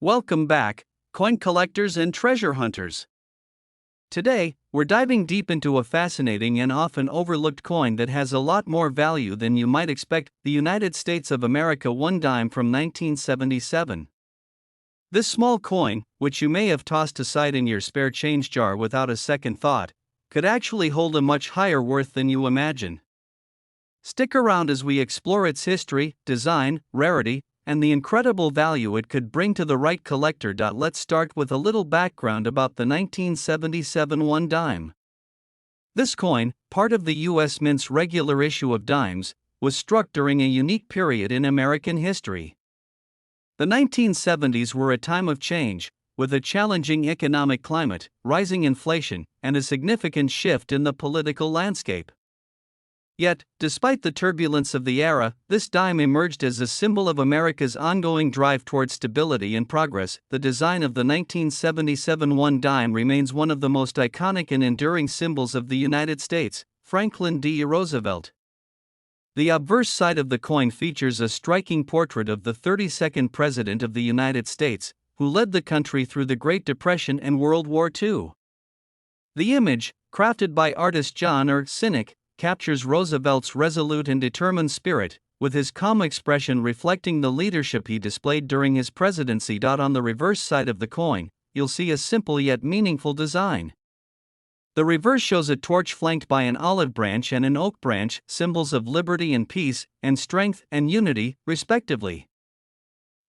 Welcome back, coin collectors and treasure hunters. Today, we're diving deep into a fascinating and often overlooked coin that has a lot more value than you might expect: the United States of America 1 dime from 1977. This small coin, which you may have tossed aside in your spare change jar without a second thought, could actually hold a much higher worth than you imagine. Stick around as we explore its history, design, rarity, and the incredible value it could bring to the right collector. Let's start with a little background about the 1977 1 dime. This coin, part of the U.S. Mint's regular issue of dimes, was struck during a unique period in American history. The 1970s were a time of change, with a challenging economic climate, rising inflation, and a significant shift in the political landscape. Yet, despite the turbulence of the era, this dime emerged as a symbol of America's ongoing drive toward stability and progress. The design of the 1977 1 dime remains one of the most iconic and enduring symbols of the United States. Franklin D. Roosevelt. The obverse side of the coin features a striking portrait of the 32nd President of the United States, who led the country through the Great Depression and World War II. The image, crafted by artist John Cynic, captures Roosevelt's resolute and determined spirit, with his calm expression reflecting the leadership he displayed during his presidency. On the reverse side of the coin, you'll see a simple yet meaningful design. The reverse shows a torch flanked by an olive branch and an oak branch, symbols of liberty and peace, and strength and unity, respectively.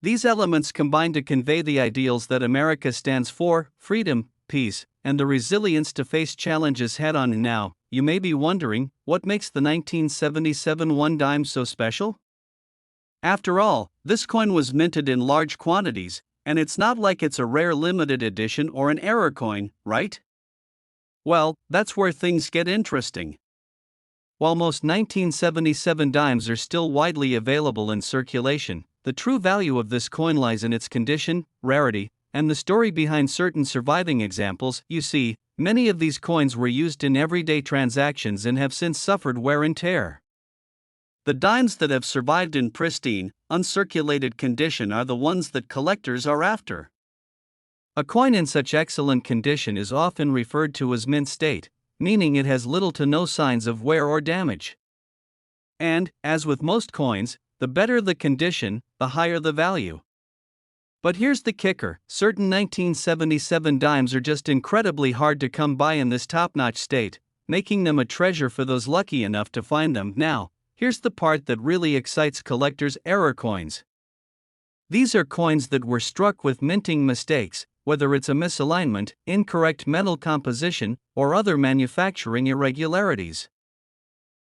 These elements combine to convey the ideals that America stands for: freedom, peace, and the resilience to face challenges head-on. Now, you may be wondering, what makes the 1977 1 dime so special? After all, this coin was minted in large quantities, and it's not like it's a rare limited edition or an error coin, right? Well, that's where things get interesting. While most 1977 dimes are still widely available in circulation, the true value of this coin lies in its condition, rarity, and the story behind certain surviving examples. You see, many of these coins were used in everyday transactions and have since suffered wear and tear. The dimes that have survived in pristine, uncirculated condition are the ones that collectors are after. A coin in such excellent condition is often referred to as mint state, meaning it has little to no signs of wear or damage. And, as with most coins, the better the condition, the higher the value. But here's the kicker: certain 1977 dimes are just incredibly hard to come by in this top-notch state, making them a treasure for those lucky enough to find them. Now, here's the part that really excites collectors: error coins. These are coins that were struck with minting mistakes, whether it's a misalignment, incorrect metal composition, or other manufacturing irregularities.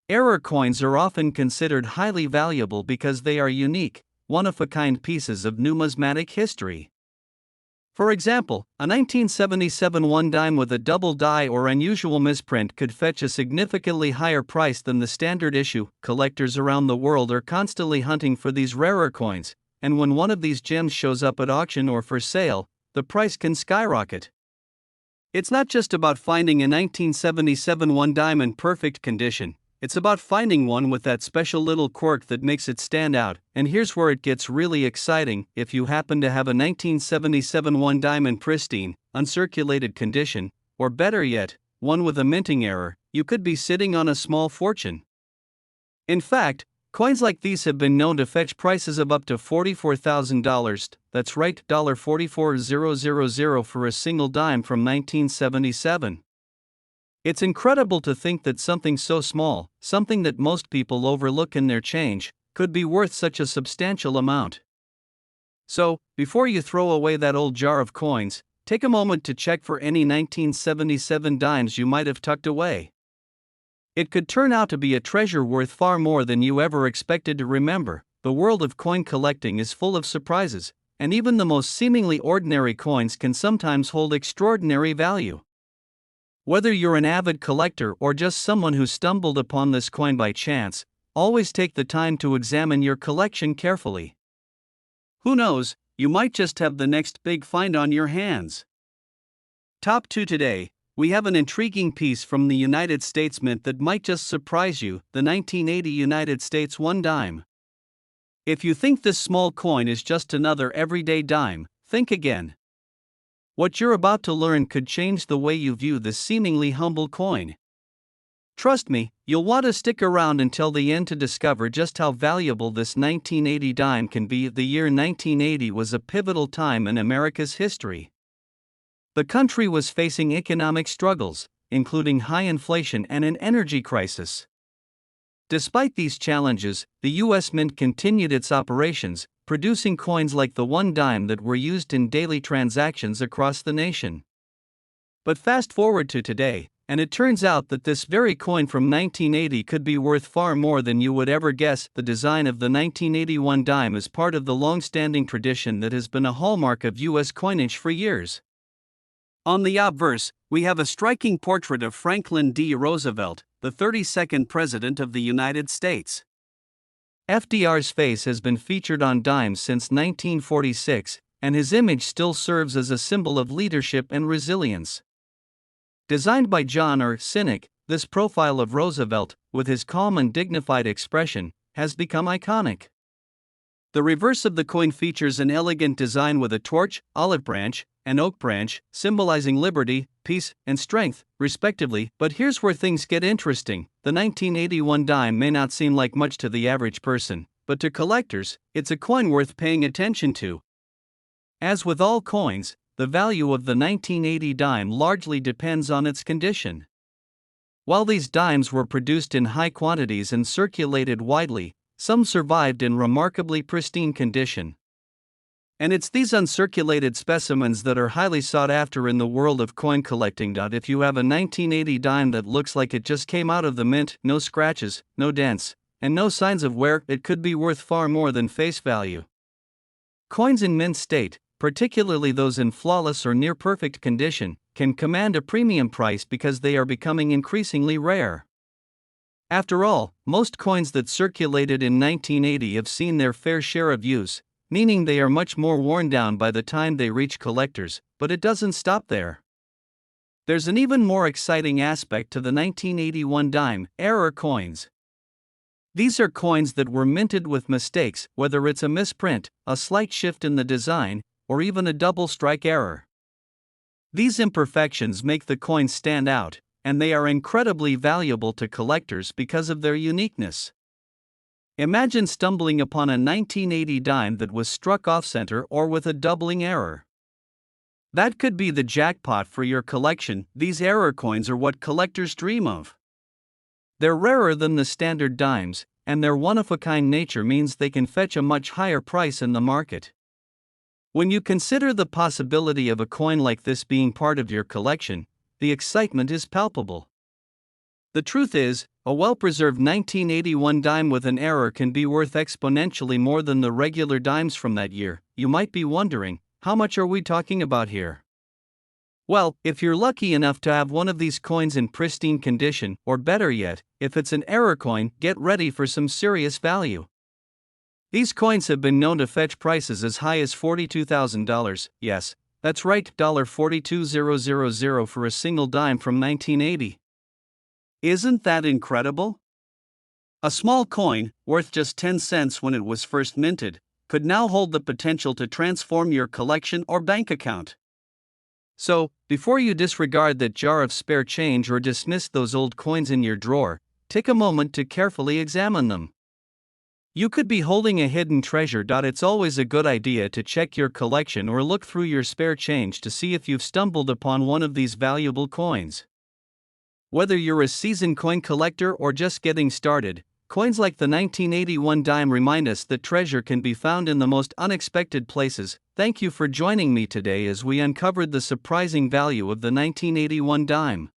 Error coins are often considered highly valuable because they are unique, one-of-a-kind pieces of numismatic history. For example, a 1977 1 dime with a double die or unusual misprint could fetch a significantly higher price than the standard issue. Collectors around the world are constantly hunting for these rarer coins, and when one of these gems shows up at auction or for sale, the price can skyrocket. It's not just about finding a 1977 1 dime in perfect condition. It's about finding one with that special little quirk that makes it stand out. And here's where it gets really exciting: if you happen to have a 1977 1 dime in pristine, uncirculated condition, or better yet, one with a minting error, you could be sitting on a small fortune. In fact, coins like these have been known to fetch prices of up to $44,000, that's right, $44,000 for a single dime from 1977. It's incredible to think that something so small, something that most people overlook in their change, could be worth such a substantial amount. So, before you throw away that old jar of coins, take a moment to check for any 1977 dimes you might have tucked away. It could turn out to be a treasure worth far more than you ever expected to. Remember, the world of coin collecting is full of surprises, and even the most seemingly ordinary coins can sometimes hold extraordinary value. Whether you're an avid collector or just someone who stumbled upon this coin by chance, always take the time to examine your collection carefully. Who knows, you might just have the next big find on your hands. Top 2 today, we have an intriguing piece from the United States Mint that might just surprise you: the 1980 United States 1 dime. If you think this small coin is just another everyday dime, think again. What you're about to learn could change the way you view this seemingly humble coin. Trust me, you'll want to stick around until the end to discover just how valuable this 1980 dime can be. The year 1980 was a pivotal time in America's history. The country was facing economic struggles, including high inflation and an energy crisis. Despite these challenges, the U.S. Mint continued its operations, producing coins like the one dime that were used in daily transactions across the nation. But fast forward to today, and it turns out that this very coin from 1980 could be worth far more than you would ever guess. The design of the 1981 dime is part of the long-standing tradition that has been a hallmark of U.S. coinage for years. On the obverse, we have a striking portrait of Franklin D. Roosevelt, the 32nd President of the United States. FDR's face has been featured on dimes since 1946, and his image still serves as a symbol of leadership and resilience. Designed by John R. Sinek, this profile of Roosevelt, with his calm and dignified expression, has become iconic. The reverse of the coin features an elegant design with a torch, olive branch, and oak branch, symbolizing liberty, peace, and strength, respectively. But here's where things get interesting. The 1981 dime may not seem like much to the average person, but to collectors, it's a coin worth paying attention to. As with all coins, the value of the 1980 dime largely depends on its condition. While these dimes were produced in high quantities and circulated widely, some survived in remarkably pristine condition. And it's these uncirculated specimens that are highly sought after in the world of coin collecting. If you have a 1980 dime that looks like it just came out of the mint, no scratches, no dents, and no signs of wear, it could be worth far more than face value. Coins in mint state, particularly those in flawless or near-perfect condition, can command a premium price because they are becoming increasingly rare. After all, most coins that circulated in 1980 have seen their fair share of use, meaning they are much more worn down by the time they reach collectors, but it doesn't stop there. There's an even more exciting aspect to the 1981 dime: error coins. These are coins that were minted with mistakes, whether it's a misprint, a slight shift in the design, or even a double strike error. These imperfections make the coins stand out, and they are incredibly valuable to collectors because of their uniqueness. Imagine stumbling upon a 1980 dime that was struck off-center or with a doubling error. That could be the jackpot for your collection. These error coins are what collectors dream of. They're rarer than the standard dimes, and their one-of-a-kind nature means they can fetch a much higher price in the market. When you consider the possibility of a coin like this being part of your collection, the excitement is palpable. The truth is, a well-preserved 1981 dime with an error can be worth exponentially more than the regular dimes from that year. You might be wondering, how much are we talking about here? Well, if you're lucky enough to have one of these coins in pristine condition, or better yet, if it's an error coin, get ready for some serious value. These coins have been known to fetch prices as high as $42,000, yes, that's right, $42,000 for a single dime from 1980. Isn't that incredible? A small coin, worth just 10 cents when it was first minted, could now hold the potential to transform your collection or bank account. So, before you disregard that jar of spare change or dismiss those old coins in your drawer, take a moment to carefully examine them. You could be holding a hidden treasure. It's always a good idea to check your collection or look through your spare change to see if you've stumbled upon one of these valuable coins. Whether you're a seasoned coin collector or just getting started, coins like the 1981 dime remind us that treasure can be found in the most unexpected places. Thank you for joining me today as we uncovered the surprising value of the 1981 dime.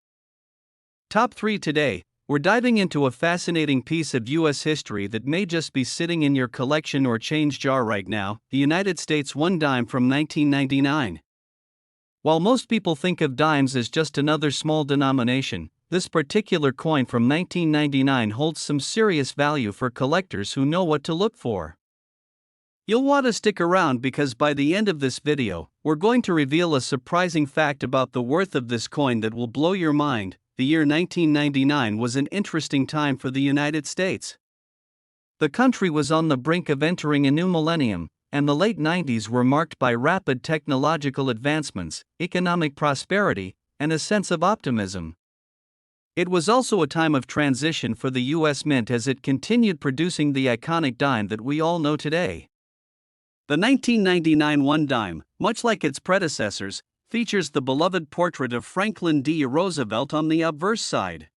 Top 3 today. We're diving into a fascinating piece of U.S. history that may just be sitting in your collection or change jar right now: the United States one dime from 1999. While most people think of dimes as just another small denomination, this particular coin from 1999 holds some serious value for collectors who know what to look for. You'll want to stick around because by the end of this video, we're going to reveal a surprising fact about the worth of this coin that will blow your mind. The year 1999 was an interesting time for the United States. The country was on the brink of entering a new millennium, and the late 90s were marked by rapid technological advancements, economic prosperity, and a sense of optimism. It was also a time of transition for the U.S. Mint as it continued producing the iconic dime that we all know today. The 1999 one dime, much like its predecessors, features the beloved portrait of Franklin D. Roosevelt on the obverse side.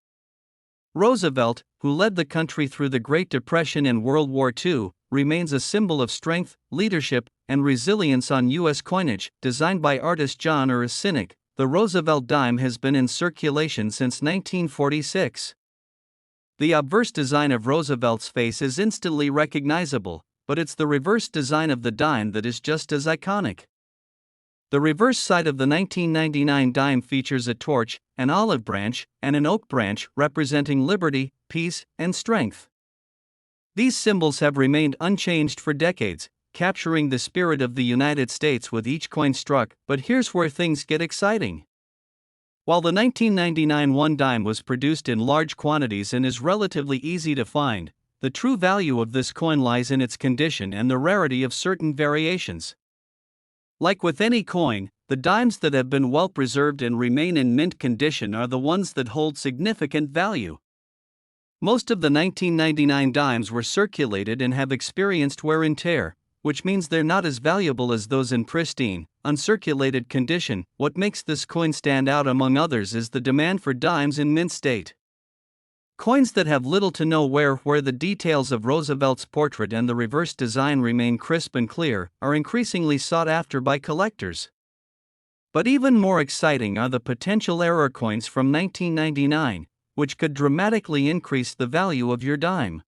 Roosevelt, who led the country through the Great Depression and World War II, remains a symbol of strength, leadership, and resilience on U.S. coinage. Designed by artist John Cynic, the Roosevelt dime has been in circulation since 1946. The obverse design of Roosevelt's face is instantly recognizable, but it's the reverse design of the dime that is just as iconic. The reverse side of the 1999 dime features a torch, an olive branch, and an oak branch representing liberty, peace, and strength. These symbols have remained unchanged for decades, capturing the spirit of the United States with each coin struck. But here's where things get exciting. While the 1999 one dime was produced in large quantities and is relatively easy to find, the true value of this coin lies in its condition and the rarity of certain variations. Like with any coin, the dimes that have been well preserved and remain in mint condition are the ones that hold significant value. Most of the 1999 dimes were circulated and have experienced wear and tear, which means they're not as valuable as those in pristine, uncirculated condition. What makes this coin stand out among others is the demand for dimes in mint state. Coins that have little to no wear, where the details of Roosevelt's portrait and the reverse design remain crisp and clear, are increasingly sought after by collectors. But even more exciting are the potential error coins from 1999, which could dramatically increase the value of your dime.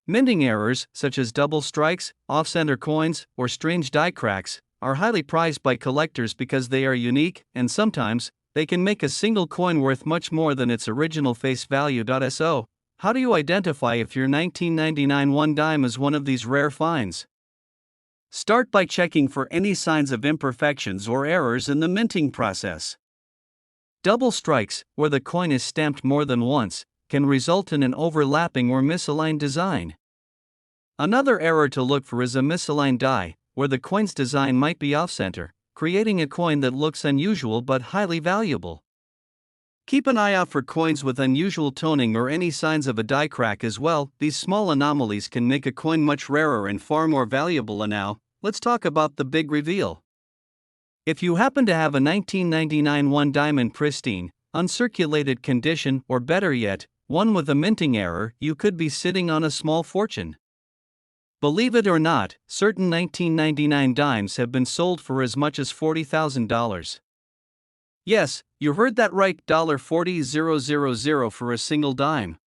Minting errors, such as double strikes, off-center coins, or strange die cracks, are highly prized by collectors because they are unique, and sometimes, they can make a single coin worth much more than its original face value. So, how do you identify if your 1999 one dime is one of these rare finds? Start by checking for any signs of imperfections or errors in the minting process. Double strikes, where the coin is stamped more than once, can result in an overlapping or misaligned design. Another error to look for is a misaligned die, where the coin's design might be off-center, creating a coin that looks unusual but highly valuable. Keep an eye out for coins with unusual toning or any signs of a die crack as well. These small anomalies can make a coin much rarer and far more valuable. And now, let's talk about the big reveal. If you happen to have a 1999 one dime in pristine, uncirculated condition, or better yet, one with a minting error, you could be sitting on a small fortune. Believe it or not, certain 1999 dimes have been sold for as much as $40,000. Yes, you heard that right, $40,000 for a single dime.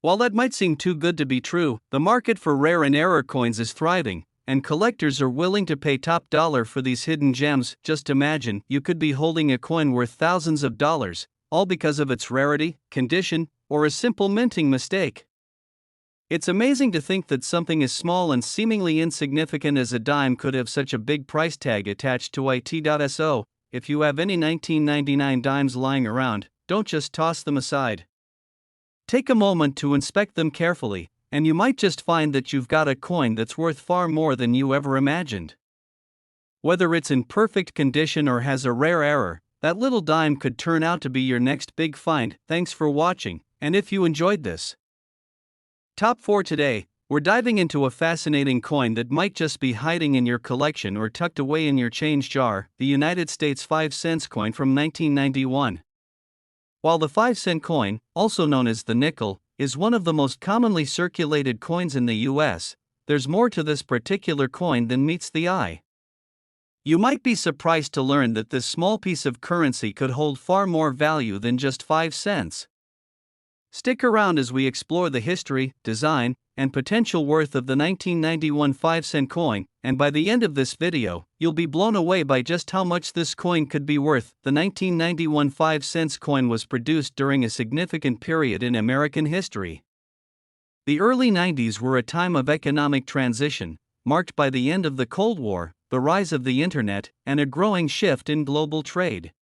While that might seem too good to be true, the market for rare and error coins is thriving, and collectors are willing to pay top dollar for these hidden gems. Just imagine, you could be holding a coin worth thousands of dollars, all because of its rarity, condition, or a simple minting mistake. It's amazing to think that something as small and seemingly insignificant as a dime could have such a big price tag attached to it. So, if you have any 1999 dimes lying around, don't just toss them aside. Take a moment to inspect them carefully, and you might just find that you've got a coin that's worth far more than you ever imagined. Whether it's in perfect condition or has a rare error, that little dime could turn out to be your next big find. Thanks for watching, and if you enjoyed this Top 4 today, we're diving into a fascinating coin that might just be hiding in your collection or tucked away in your change jar, the United States 5-cent coin from 1991. While the 5-cent coin, also known as the nickel, is one of the most commonly circulated coins in the US, there's more to this particular coin than meets the eye. You might be surprised to learn that this small piece of currency could hold far more value than just 5 cents. Stick around as we explore the history, design, and potential worth of the 1991 5-cent coin, and by the end of this video, you'll be blown away by just how much this coin could be worth. The 1991 5-cent coin was produced during a significant period in American history. The early 90s were a time of economic transition, marked by the end of the Cold War, the rise of the internet, and a growing shift in global trade.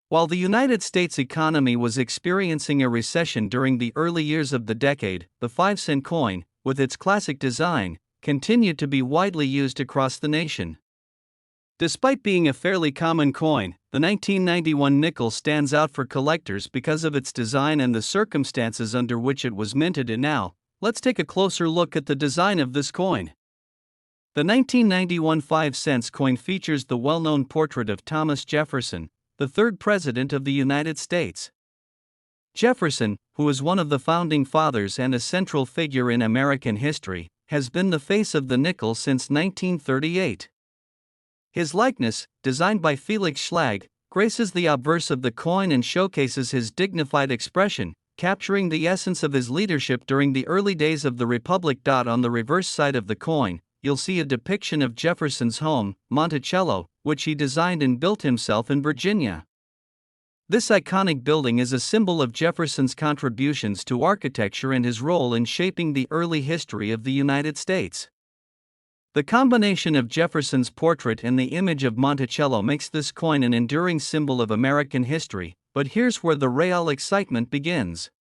While the United States economy was experiencing a recession during the early years of the decade, the 5-cent coin, with its classic design, continue to be widely used across the nation. Despite being a fairly common coin, the 1991 nickel stands out for collectors because of its design and the circumstances under which it was minted. And now, let's take a closer look at the design of this coin. The 1991 5-cent coin features the well-known portrait of Thomas Jefferson, the third President of the United States. Jefferson, who is one of the founding fathers and a central figure in American history, has been the face of the nickel since 1938. His likeness, designed by Felix Schlag, graces the obverse of the coin and showcases his dignified expression, capturing the essence of his leadership during the early days of the Republic. On the reverse side of the coin, you'll see a depiction of Jefferson's home, Monticello, which he designed and built himself in Virginia. This iconic building is a symbol of Jefferson's contributions to architecture and his role in shaping the early history of the United States. The combination of Jefferson's portrait and the image of Monticello makes this coin an enduring symbol of American history, but here's where the real excitement begins.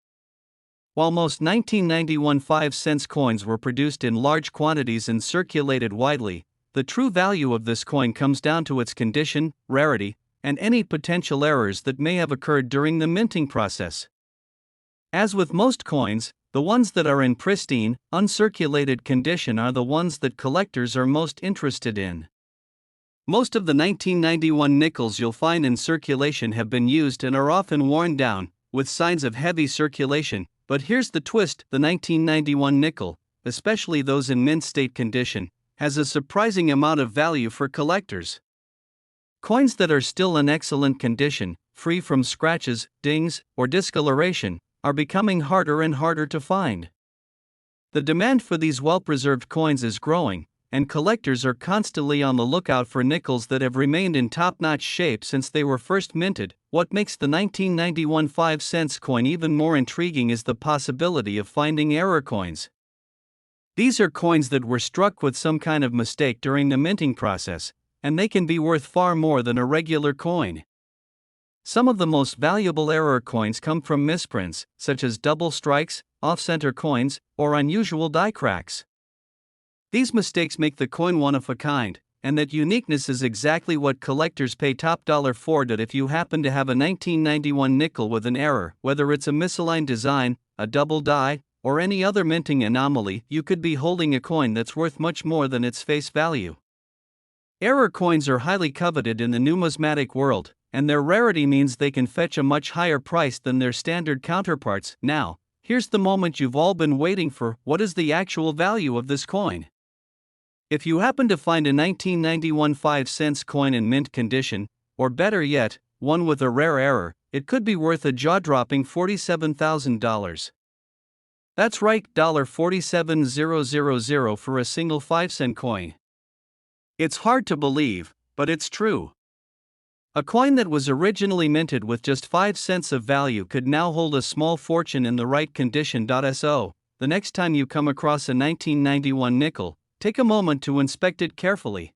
While most 1991 5-cent coins were produced in large quantities and circulated widely, the true value of this coin comes down to its condition, rarity, and any potential errors that may have occurred during the minting process. As with most coins, the ones that are in pristine, uncirculated condition are the ones that collectors are most interested in. Most of the 1991 nickels you'll find in circulation have been used and are often worn down, with signs of heavy circulation, but here's the twist: the 1991 nickel, especially those in mint state condition, has a surprising amount of value for collectors. Coins that are still in excellent condition, free from scratches, dings, or discoloration, are becoming harder and harder to find. The demand for these well-preserved coins is growing, and collectors are constantly on the lookout for nickels that have remained in top-notch shape since they were first minted. What makes the 1991 5-cent coin even more intriguing is the possibility of finding error coins. These are coins that were struck with some kind of mistake during the minting process, and they can be worth far more than a regular coin. Some of the most valuable error coins come from misprints, such as double strikes, off-center coins, or unusual die cracks. These mistakes make the coin one of a kind, and that uniqueness is exactly what collectors pay top dollar for. That if you happen to have a 1991 nickel with an error, whether it's a misaligned design, a double die, or any other minting anomaly, you could be holding a coin that's worth much more than its face value. Error coins are highly coveted in the numismatic world, and their rarity means they can fetch a much higher price than their standard counterparts. Now, here's the moment you've all been waiting for: what is the actual value of this coin? If you happen to find a 1991 5-cent coin in mint condition, or better yet, one with a rare error, it could be worth a jaw-dropping $47,000. That's right, $47,000 for a single 5-cent coin. It's hard to believe, but it's true. A coin that was originally minted with just 5 cents of value could now hold a small fortune in the right condition. So, the next time you come across a 1991 nickel, take a moment to inspect it carefully.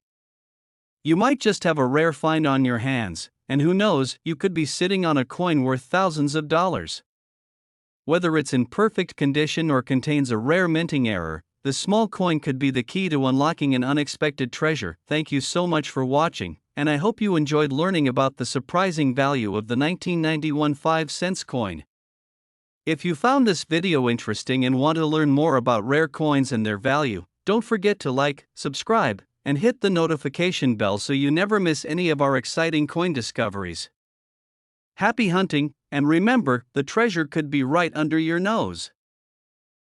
You might just have a rare find on your hands, and who knows, you could be sitting on a coin worth thousands of dollars. Whether it's in perfect condition or contains a rare minting error, the small coin could be the key to unlocking an unexpected treasure. Thank you so much for watching, and I hope you enjoyed learning about the surprising value of the 1991 5-cent coin. If you found this video interesting and want to learn more about rare coins and their value, don't forget to like, subscribe, and hit the notification bell so you never miss any of our exciting coin discoveries. Happy hunting, and remember, the treasure could be right under your nose.